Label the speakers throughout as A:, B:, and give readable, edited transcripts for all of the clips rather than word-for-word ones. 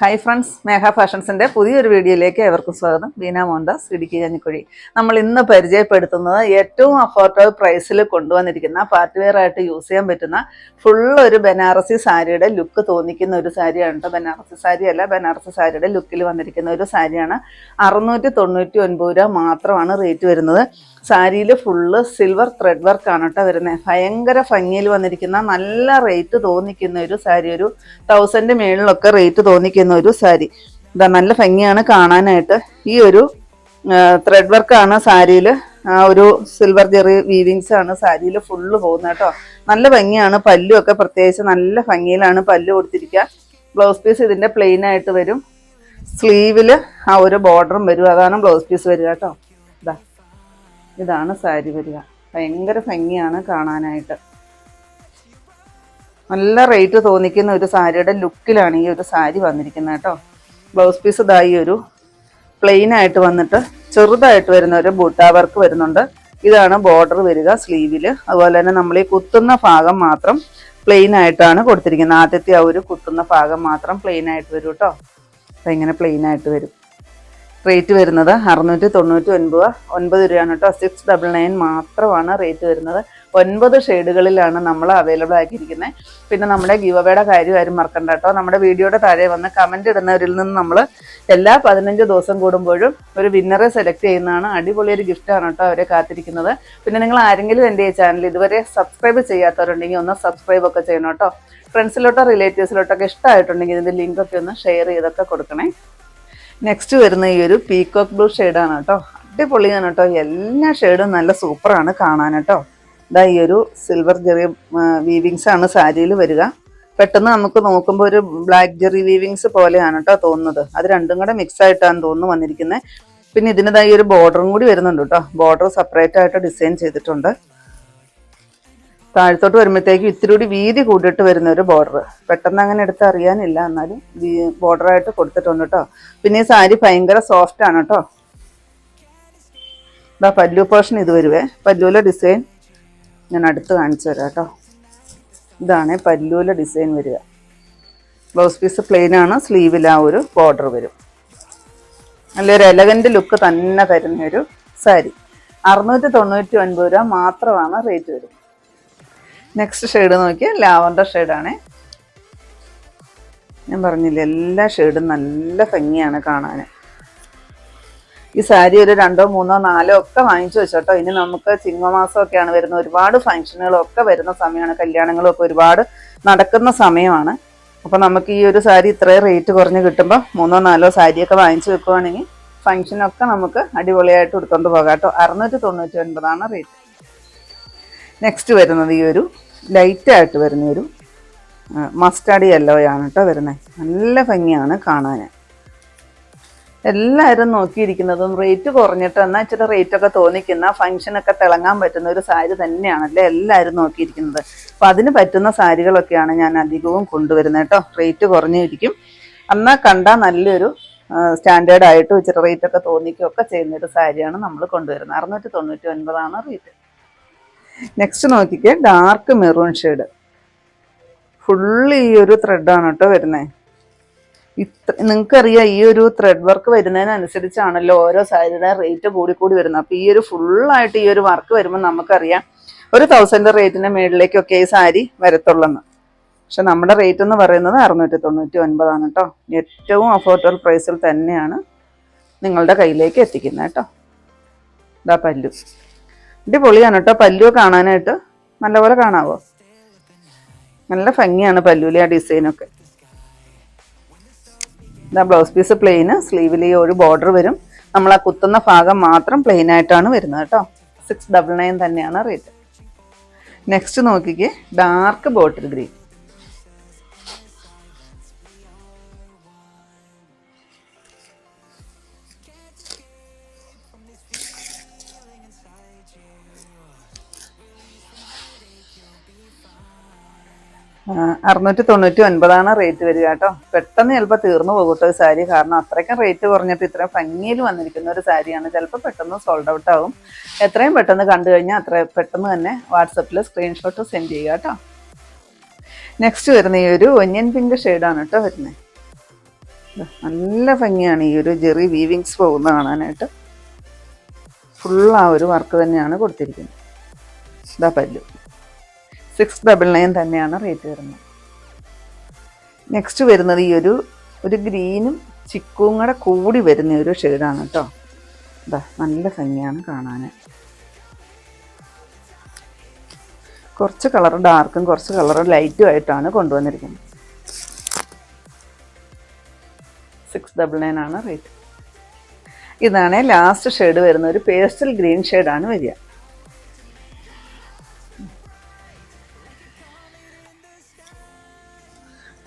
A: Hi friends, മേഘ ഫാഷൻസിൻ്റെ പുതിയൊരു വീഡിയോയിലേക്ക് ഏവർക്കും സ്വാഗതം. ബീന മോഹൻദാസ്, ഇടുക്കി കഞ്ഞിക്കുഴി. നമ്മൾ ഇന്ന് പരിചയപ്പെടുത്തുന്നത് ഏറ്റവും അഫോർഡബിൾ പ്രൈസിൽ കൊണ്ടുവന്നിരിക്കുന്ന പാർട്ടി വെയർ ആയിട്ട് യൂസ് ചെയ്യാൻ പറ്റുന്ന ഒരു ബനാറസി സാരിയുടെ ലുക്ക് തോന്നിക്കുന്ന ഒരു സാരിയാണ് കേട്ടോ. ബനാറസി സാരി അല്ല, ബനാറസി സാരിയുടെ ലുക്കിൽ വന്നിരിക്കുന്ന ഒരു സാരിയാണ്. 699 രൂപ മാത്രമാണ് റേറ്റ് വരുന്നത്. സാരിയിൽ ഫുള്ള് സിൽവർ ത്രെഡ് വർക്കാണ് കേട്ടോ വരുന്നത്. ഭയങ്കര ഭംഗിയിൽ വന്നിരിക്കുന്ന നല്ല റേറ്റ് തോന്നിക്കുന്ന ഒരു സാരി, ഒരു 1000 മേളിലൊക്കെ റേറ്റ് തോന്നിക്കുന്ന ഒരു സാരി. ഇതാ നല്ല ഭംഗിയാണ് കാണാനായിട്ട്. ഈ ഒരു ത്രെഡ് വർക്കാണ് സാരിയിൽ, ഒരു സിൽവർ ജെറി വീവിങ്സ് ആണ് സാരിയിൽ ഫുള്ള് പോകുന്നത് കേട്ടോ. നല്ല ഭംഗിയാണ്. പല്ലു ഒക്കെ പ്രത്യേകിച്ച് നല്ല ഭംഗിയിലാണ് പല്ലു കൊടുത്തിരിക്കുക. ബ്ലൗസ് പീസ് ഇതിൻ്റെ പ്ലെയിൻ ആയിട്ട് വരും. സ്ലീവിൽ ആ ഒരു ബോർഡറും വരും. അതാണ് ബ്ലൗസ് പീസ് വരിക കേട്ടോ. ഇതാണ് സാരി വരിക. ഭയങ്കര ഭംഗിയാണ് കാണാനായിട്ട്. നല്ല റേറ്റ് തോന്നിക്കുന്ന ഒരു സാരിയുടെ ലുക്കിലാണ് ഈ ഒരു സാരി വന്നിരിക്കുന്നത് കേട്ടോ. ബ്ലൗസ് പീസ് ഇതായി ഒരു പ്ലെയിൻ ആയിട്ട് വന്നിട്ട് ചെറുതായിട്ട് വരുന്ന ഒരു ബൂട്ടാ വർക്ക് വരുന്നുണ്ട്. ഇതാണ് ബോർഡർ വരിക സ്ലീവിൽ. അതുപോലെ തന്നെ നമ്മൾ ഈ കുത്തുന്ന ഭാഗം മാത്രം പ്ലെയിൻ ആയിട്ടാണ് കൊടുത്തിരിക്കുന്നത്. ആദ്യത്തെ ആ ഒരു കുത്തുന്ന ഭാഗം മാത്രം പ്ലെയിൻ ആയിട്ട് വരും കേട്ടോ. അപ്പം ഇങ്ങനെ പ്ലെയിൻ ആയിട്ട് വരും. റേറ്റ് വരുന്നത് 699 രൂപ, 9 രൂപയാണ് കേട്ടോ. 699 മാത്രമാണ് റേറ്റ് വരുന്നത്. 9 ഷെയ്ഡുകളിലാണ് നമ്മൾ അവൈലബിൾ ആക്കിയിരിക്കുന്നത്. പിന്നെ നമ്മുടെ ഗിവ് അവേയുടെ കാര്യം ആരും മറക്കണ്ട കേട്ടോ. നമ്മുടെ വീഡിയോയുടെ താഴെ വന്ന് കമൻറ്റ് ഇടുന്നവരിൽ നിന്ന് നമ്മൾ എല്ലാ 15 ദിവസം കൂടുമ്പോഴും ഒരു വിന്നറെ സെലക്ട് ചെയ്യുന്നതാണ്. അടിപൊളിയൊരു ഗിഫ്റ്റാണ് കേട്ടോ അവരെ കാത്തിരിക്കുന്നത്. പിന്നെ നിങ്ങൾ ആരെങ്കിലും എൻ്റെ ഈ ചാനൽ ഇതുവരെ സബ്സ്ക്രൈബ് ചെയ്യാത്തവരുണ്ടെങ്കിൽ ഒന്ന് സബ്സ്ക്രൈബ് ഒക്കെ ചെയ്യണം കേട്ടോ. ഫ്രണ്ട്സിലോട്ടോ റിലേറ്റീവ്സിലോട്ടൊക്കെ ഇഷ്ടമായിട്ടുണ്ടെങ്കിൽ ഇതിൻ്റെ ലിങ്കൊക്കെ ഒന്ന് ഷെയർ ചെയ്തൊക്കെ കൊടുക്കണേ. നെക്സ്റ്റ് വരുന്ന ഈ ഒരു പീകോക്ക് ബ്ലൂ ഷെയ്ഡാണ് കേട്ടോ. അടിപൊളിയാണ് കേട്ടോ. എല്ലാ ഷെയ്ഡും നല്ല സൂപ്പറാണ് കാണാൻ കേട്ടോ. ഇതാ ഈ ഒരു സിൽവർ ജെറി വീവിങ്സ് ആണ് സാരിയിൽ വരിക. പെട്ടെന്ന് നമുക്ക് നോക്കുമ്പോൾ ഒരു ബ്ലാക്ക് ജെറി വീവിങ്സ് പോലെയാണ് കേട്ടോ തോന്നുന്നത്. അത് രണ്ടും കൂടെ മിക്സ് ആയിട്ടാണ് തോന്നുന്നു വന്നിരിക്കുന്നത്. പിന്നെ ഇതിൻ്റെതായി ഒരു ബോർഡറും കൂടി വരുന്നുണ്ട് കേട്ടോ. ബോർഡർ സെപ്പറേറ്റ് ആയിട്ട് ഡിസൈൻ ചെയ്തിട്ടുണ്ട്. താഴത്തോട്ട് വരുമ്പോഴത്തേക്കും ഇത്തിരി കൂടി വീതി കൂടിയിട്ട് വരുന്ന ഒരു ബോർഡർ. പെട്ടെന്ന് അങ്ങനെ എടുത്ത് അറിയാനില്ല, എന്നാലും ബോർഡറായിട്ട് കൊടുത്തിട്ടുണ്ട് കേട്ടോ. പിന്നെ ഈ സാരി ഭയങ്കര സോഫ്റ്റ് ആണ് കേട്ടോ. ഇതാ പല്ലു പോർഷൻ ഇത് വരുവേ. പല്ലുവിലെ ഡിസൈൻ ഞാൻ അടുത്ത് കാണിച്ചു തരാം കേട്ടോ. ഇതാണ് പല്ലുവിലെ ഡിസൈൻ വരിക. ബ്ലൗസ് പീസ് പ്ലെയിൻ ആണ്. സ്ലീവിൽ ആ ഒരു ബോർഡർ വരും. നല്ലൊരു എലഗൻറ്റ് ലുക്ക് തന്നെ തരുന്നൊരു സാരി. 699 രൂപ മാത്രമാണ് റേറ്റ് വരും. നെക്സ്റ്റ് ഷെയ്ഡ് നോക്കിയാൽ ലാവൻഡർ ഷെയ്ഡാണ്. ഞാൻ പറഞ്ഞില്ലേ, എല്ലാ ഷെയ്ഡും നല്ല ഭംഗിയാണ് കാണാൻ. ഈ സാരി ഒരു 2, 3, 4 ഒക്കെ വാങ്ങിച്ചു വെച്ചോട്ടോ. ഇനി നമുക്ക് ചിങ്ങമാസമൊക്കെയാണ് വരുന്നത്. ഒരുപാട് ഫംഗ്ഷനുകളൊക്കെ വരുന്ന സമയമാണ്. കല്യാണങ്ങളൊക്കെ ഒരുപാട് നടക്കുന്ന സമയമാണ്. അപ്പോൾ നമുക്ക് ഈ ഒരു സാരി ഇത്രയും റേറ്റ് കുറഞ്ഞ് കിട്ടുമ്പോൾ 3, 4 സാരിയൊക്കെ വാങ്ങിച്ചു വെക്കുവാണെങ്കിൽ ഫംഗ്ഷനൊക്കെ നമുക്ക് അടിപൊളിയായിട്ട് എടുത്തുകൊണ്ട് പോകാം കേട്ടോ. 699 റേറ്റ്. നെക്സ്റ്റ് വരുന്നത് ഈ ഒരു ലൈറ്റായിട്ട് വരുന്ന ഒരു മസ്റ്റാർഡ് യെല്ലോയാണ് കേട്ടോ വരുന്നത്. നല്ല ഭംഗിയാണ് കാണാൻ. എല്ലാവരും നോക്കിയിരിക്കുന്നതും റേറ്റ് കുറഞ്ഞിട്ട് എന്നാൽ ഇച്ചിരി റേറ്റൊക്കെ തോന്നിക്കുന്ന ഫംഗ്ഷനൊക്കെ തിളങ്ങാൻ പറ്റുന്ന ഒരു സാരി തന്നെയാണല്ലേ എല്ലാവരും നോക്കിയിരിക്കുന്നത്. അപ്പോൾ അതിന് പറ്റുന്ന സാരികളൊക്കെയാണ് ഞാൻ അധികവും കൊണ്ടുവരുന്നത് കേട്ടോ. റേറ്റ് കുറഞ്ഞിരിക്കും, എന്നാൽ കണ്ടാൽ നല്ലൊരു സ്റ്റാൻഡേർഡ് ആയിട്ട് ഇച്ചിരി റേറ്റൊക്കെ തോന്നിക്കുകയൊക്കെ ചെയ്യുന്നൊരു സാരിയാണ് നമ്മൾ കൊണ്ടുവരുന്നത്. 699 റേറ്റ്. നെക്സ്റ്റ് നോക്കിക്കേ, ഡാർക്ക് മെറൂൺ ഷെയ്ഡ്. ഫുള്ള് ഈ ഒരു ത്രെഡാണ് കേട്ടോ വരുന്നത്. നിങ്ങൾക്കറിയാം, ഈ ഒരു ത്രെഡ് വർക്ക് വരുന്നതിനനുസരിച്ചാണല്ലോ ഓരോ സാരിയുടെ റേറ്റ് കൂടി വരുന്നത്. അപ്പോൾ ഈ ഒരു ഫുള്ളായിട്ട് ഈ ഒരു വർക്ക് വരുമ്പോൾ നമുക്കറിയാം ഒരു 1000 റേറ്റിൻ്റെ മേളിലേക്കൊക്കെ ഈ സാരി വരത്തുള്ളെന്ന്. പക്ഷെ നമ്മുടെ റേറ്റ് എന്ന് പറയുന്നത് 699 കേട്ടോ. ഏറ്റവും അഫോർഡബിൾ പ്രൈസിൽ തന്നെയാണ് നിങ്ങളുടെ കയ്യിലേക്ക് എത്തിക്കുന്നത് കേട്ടോ. ഇതാ പല്ലു. അടിപൊളിയാണ് കേട്ടോ. പല്ലു കാണാനായിട്ട് നല്ലപോലെ കാണാവോ? നല്ല ഭംഗിയാണ് പല്ലുവിലെ ആ ഡിസൈനൊക്കെ. ഇതാ ബ്ലൗസ് പീസ് പ്ലെയിന്. സ്ലീവിൽ ഒരു ബോർഡർ വരും. നമ്മൾ ആ കുത്തുന്ന ഭാഗം മാത്രം പ്ലെയിൻ ആയിട്ടാണ് വരുന്നത് കേട്ടോ. 699 തന്നെയാണ് റേറ്റ്. നെക്സ്റ്റ് നോക്കിക്കേ, ഡാർക്ക് ബോട്ടിൽ ഗ്രീൻ. ആ, 699 റേറ്റ് വരിക കേട്ടോ. പെട്ടെന്ന് ചിലപ്പോൾ തീർന്നു പോകട്ടെ ഒരു സാരി. കാരണം അത്രയ്ക്കും റേറ്റ് കുറഞ്ഞിട്ട് ഇത്രയും ഭംഗിയിൽ വന്നിരിക്കുന്ന ഒരു സാരിയാണ്. ചിലപ്പോൾ പെട്ടെന്ന് സോൾഡ് ഔട്ട് ആവും. എത്രയും പെട്ടെന്ന് കണ്ടു കഴിഞ്ഞാൽ അത്ര പെട്ടെന്ന് തന്നെ വാട്സപ്പിൽ സ്ക്രീൻഷോട്ട് സെൻഡ് ചെയ്യുക കേട്ടോ. നെക്സ്റ്റ് വരുന്ന ഈ ഒരു ഒനിയൻ പിങ്ക് ഷെയ്ഡാണ് കേട്ടോ വരുന്നത്. നല്ല ഭംഗിയാണ് ഈ ഒരു ജെറി വീവിങ്സ് പോകുന്ന കാണാനായിട്ട്. ഫുൾ ആ ഒരു വർക്ക് തന്നെയാണ് കൊടുത്തിരിക്കുന്നത്. ഇതാ പല്ലു. 699 തന്നെയാണ് റേറ്റ് വരുന്നത്. നെക്സ്റ്റ് വരുന്നത് ഈ ഒരു ഗ്രീനും ചിക്കും കൂടെ കൂടി വരുന്ന ഒരു ഷെയ്ഡാണ് കേട്ടോ. ഇതാ നല്ല ഭംഗിയാണ് കാണാൻ. കുറച്ച് കളർ ഡാർക്കും കുറച്ച് കളർ ലൈറ്റും ആയിട്ടാണ് കൊണ്ടുവന്നിരിക്കുന്നത്. 699 ആണ് റേറ്റ്. ഇതാണ് ലാസ്റ്റ് ഷെയ്ഡ് വരുന്ന ഒരു പേസ്റ്റൽ ഗ്രീൻ ഷെയ്ഡാണ് വരിക.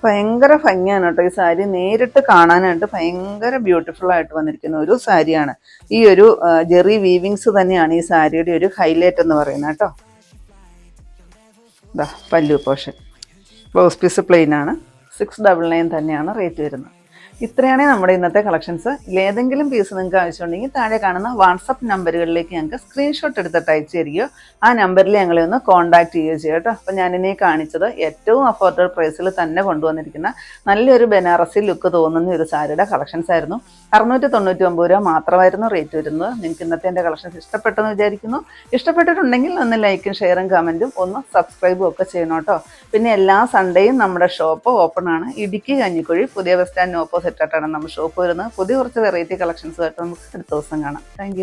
A: ഭയങ്കര ഭംഗിയാണ് കേട്ടോ ഈ സാരി. നേരിട്ട് കാണാനായിട്ട് ഭയങ്കര ബ്യൂട്ടിഫുൾ ആയിട്ട് വന്നിരിക്കുന്ന ഒരു സാരിയാണ്. ഈ ഒരു ജെറി വീവിങ്സ് തന്നെയാണ് ഈ സാരിയുടെ ഒരു ഹൈലൈറ്റ് എന്ന് പറയുന്നത് കേട്ടോ. ഇതാ പല്ലു പോർഷൻ. ബ്ലൗസ് പീസ് പ്ലെയിൻ ആണ്. 699 തന്നെയാണ് റേറ്റ് വരുന്നത്. ഇത്രയാണ് നമ്മുടെ ഇന്നത്തെ കളക്ഷൻസ്. ഇതിലേതെങ്കിലും പീസ് നിങ്ങൾക്ക് ആവശ്യമുണ്ടെങ്കിൽ താഴെ കാണുന്ന വാട്സപ്പ് നമ്പറുകളിലേക്ക് ഞങ്ങൾക്ക് സ്ക്രീൻഷോട്ട് എടുത്തിട്ട് അയച്ചു തരികയോ ആ നമ്പറിൽ ഞങ്ങളെ ഒന്ന് കോൺടാക്ട് ചെയ്യുകയോ ചെയ്യുക കേട്ടോ. അപ്പോൾ ഞാനിനി കാണിച്ചത് ഏറ്റവും അഫോർഡബിൾ പ്രൈസിൽ തന്നെ കൊണ്ടുവന്നിരിക്കുന്ന നല്ലൊരു ബനാറസി ലുക്ക് തോന്നുന്ന ഒരു സാരിയുടെ കളക്ഷൻസ് ആയിരുന്നു. 699 രൂപ മാത്രമായിരുന്നു റേറ്റ് വരുന്നത്. നിങ്ങൾക്ക് ഇന്നത്തെ എൻ്റെ കളക്ഷൻസ് ഇഷ്ടപ്പെട്ടെന്ന് വിചാരിക്കുന്നു. ഇഷ്ടപ്പെട്ടിട്ടുണ്ടെങ്കിൽ ഒന്ന് ലൈക്കും ഷെയറും കമൻറ്റും ഒന്ന് സബ്സ്ക്രൈബും ഒക്കെ ചെയ്യണം കേട്ടോ. പിന്നെ എല്ലാ സൺഡേയും നമ്മുടെ ഷോപ്പ് ഓപ്പൺ ആണ്. ഇടുക്കി കഞ്ഞിക്കുഴി പുതിയ ബസ് സ്റ്റാൻഡിന് ഓപ്പോസിറ്റ് ആയിട്ടാണ് നമ്മുടെ ഷോപ്പ് വരുന്നത്. പുതിയ കുറച്ച് വെറൈറ്റി കളക്ഷൻസുമായിട്ട് നമുക്ക് അടുത്ത ദിവസം കാണാം. താങ്ക്